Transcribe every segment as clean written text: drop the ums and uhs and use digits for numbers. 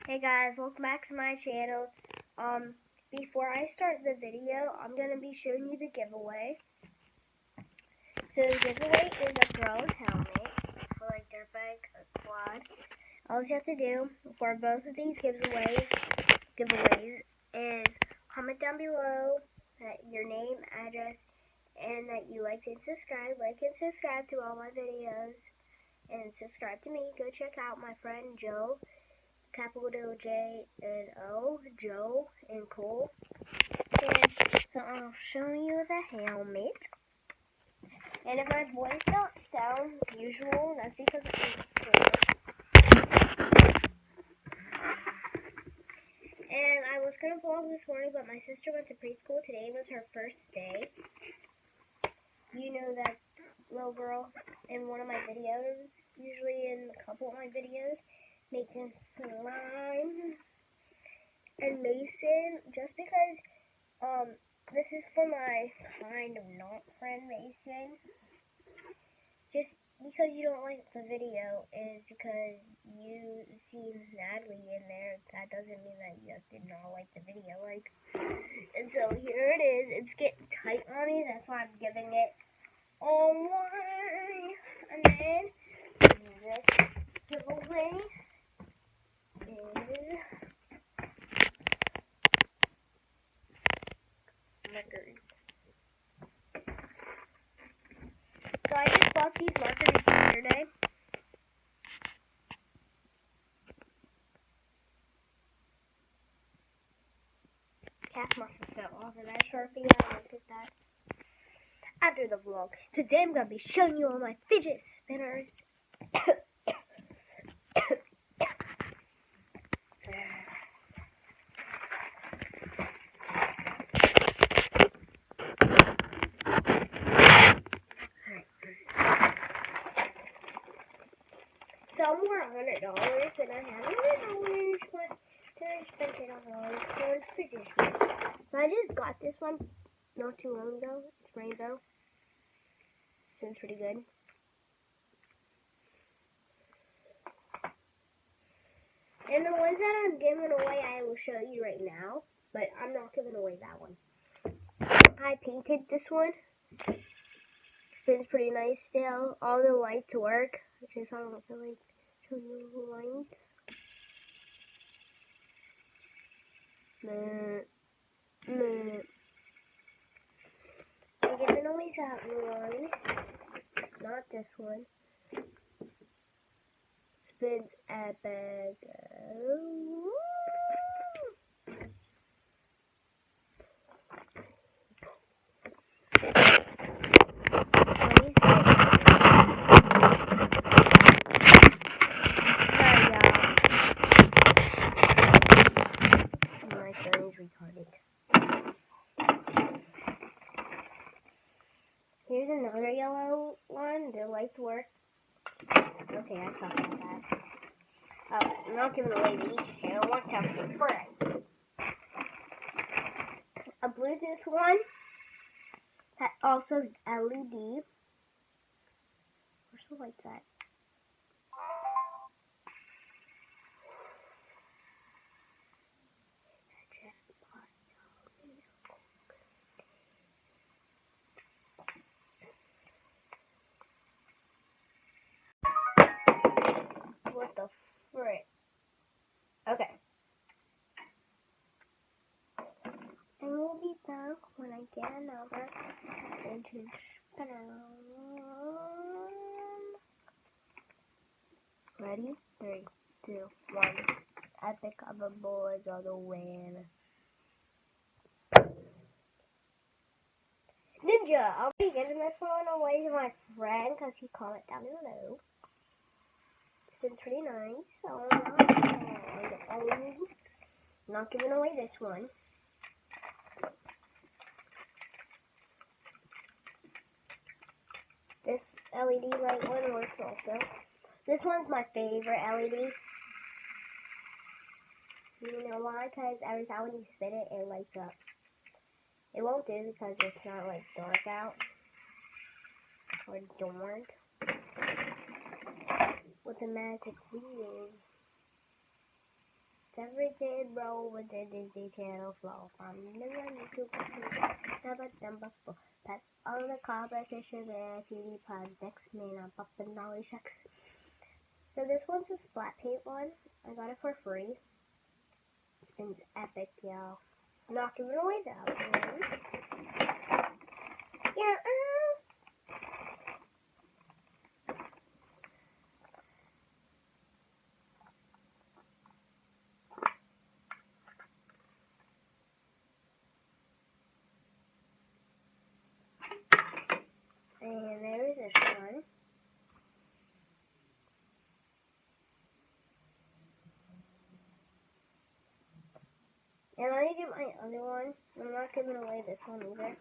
Hey guys, welcome back to my channel. Before I start the video, I'm going to be showing you the giveaway. So the giveaway is a girl's helmet for like dirt bike or quad. All you have to do for both of these giveaways is comment down below your name, address, and that you like and subscribe. Like and subscribe to all my videos. And subscribe to me. Go check out my friend Joe. Capital J and O, Joe and Cole. And so I'll show you the helmet. And if my voice don't sound usual, that's because it's slow. And I was going to vlog this morning, but my sister went to preschool. Today was her first day. You know that little girl in one of my videos, usually in a couple of my videos, making slime. And Mason, just because this is for my kind of not friend Mason, just because you don't like the video is because you see Natalie in there, that doesn't mean that you just did not like the video. And so here it is. It's getting tight on me, that's why I'm giving it away. And then this giveaway is markers. So I just bought these markers yesterday. Cat must have fell off of that Sharpie. I looked at that after the vlog. Today I'm going to be showing you all my fidget spinners. Some were $100 and I had $100, but then I spent it on $1 fidget spinners. So I just got this one not too long ago. It's rainbow. Spins pretty good. And the ones that I'm giving away, I will show you right now. But I'm not giving away that one. I painted this one. Spins pretty nice still. All the lights work. I just don't feel like showing you the lights. I'm giving away that one. Not this one. Spins epic. Here's another yellow one. The lights work. Okay, I stopped at that. Oh, I'm not giving away these two. Watch out for friends. A Bluetooth one that also LED. Where's the lights at? What the frick? Okay. And we'll be back when I get another vintage spinner. Ready? 3, 2, 1. Epic of the boys are the win. Ninja, I'll be giving this one away to my friend because he commented down below. Spins pretty nice. So I'm not giving away this one. This LED light one works also. This one's my favorite LED. You know why? Because every time when you spin it, it lights up. It won't do because it's not like dark out or dormant. With the magic wheel. Everything roll with the Disney Channel flow from the running to never done before. Pass all the competition and TV pods. Next man, I'm popping Nolly checks. So this one's a splat paint one. I got it for free. It's been epic, y'all. I'm not giving away that one. Yeah. And there's this one. And let me get my other one. I'm not giving away this one either.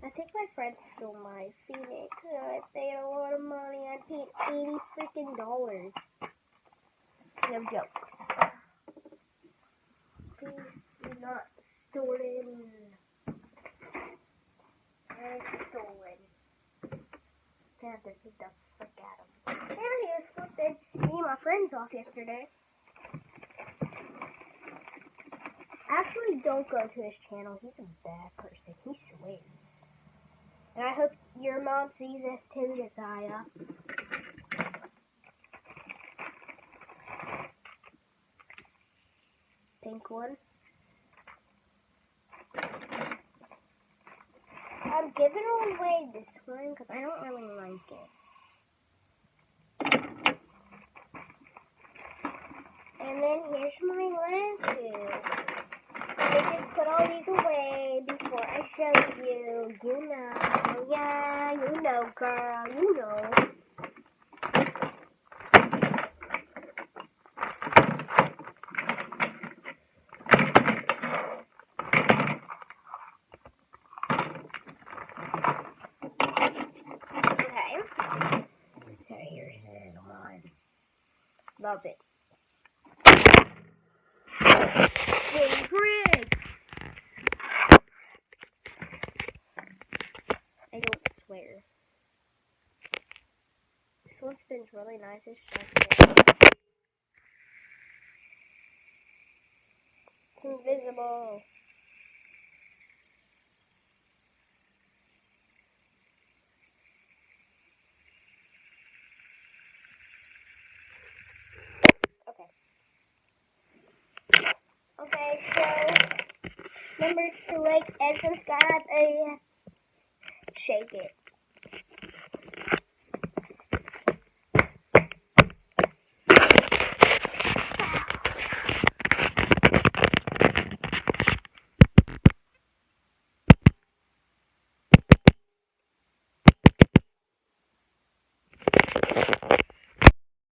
I think my friend stole my Phoenix. I paid a lot of money. I paid $80 freaking. No joke. Please do not stolen. It's stolen. I have to beat the frick out of him. And he was flipping me and my friends off yesterday. Actually, don't go to his channel. He's a bad person. He swears. And I hope your mom sees this too, Josiah. Pink one. I'm giving away this one because I don't really like it. And then here's my glasses. I just put all these away before I show you. You know. Yeah, you know, girl. You know. Okay. So here's this one. Love it. Favorite. I don't swear. This one spins really nice. It's invisible. Okay, so remember to like and subscribe and shake it.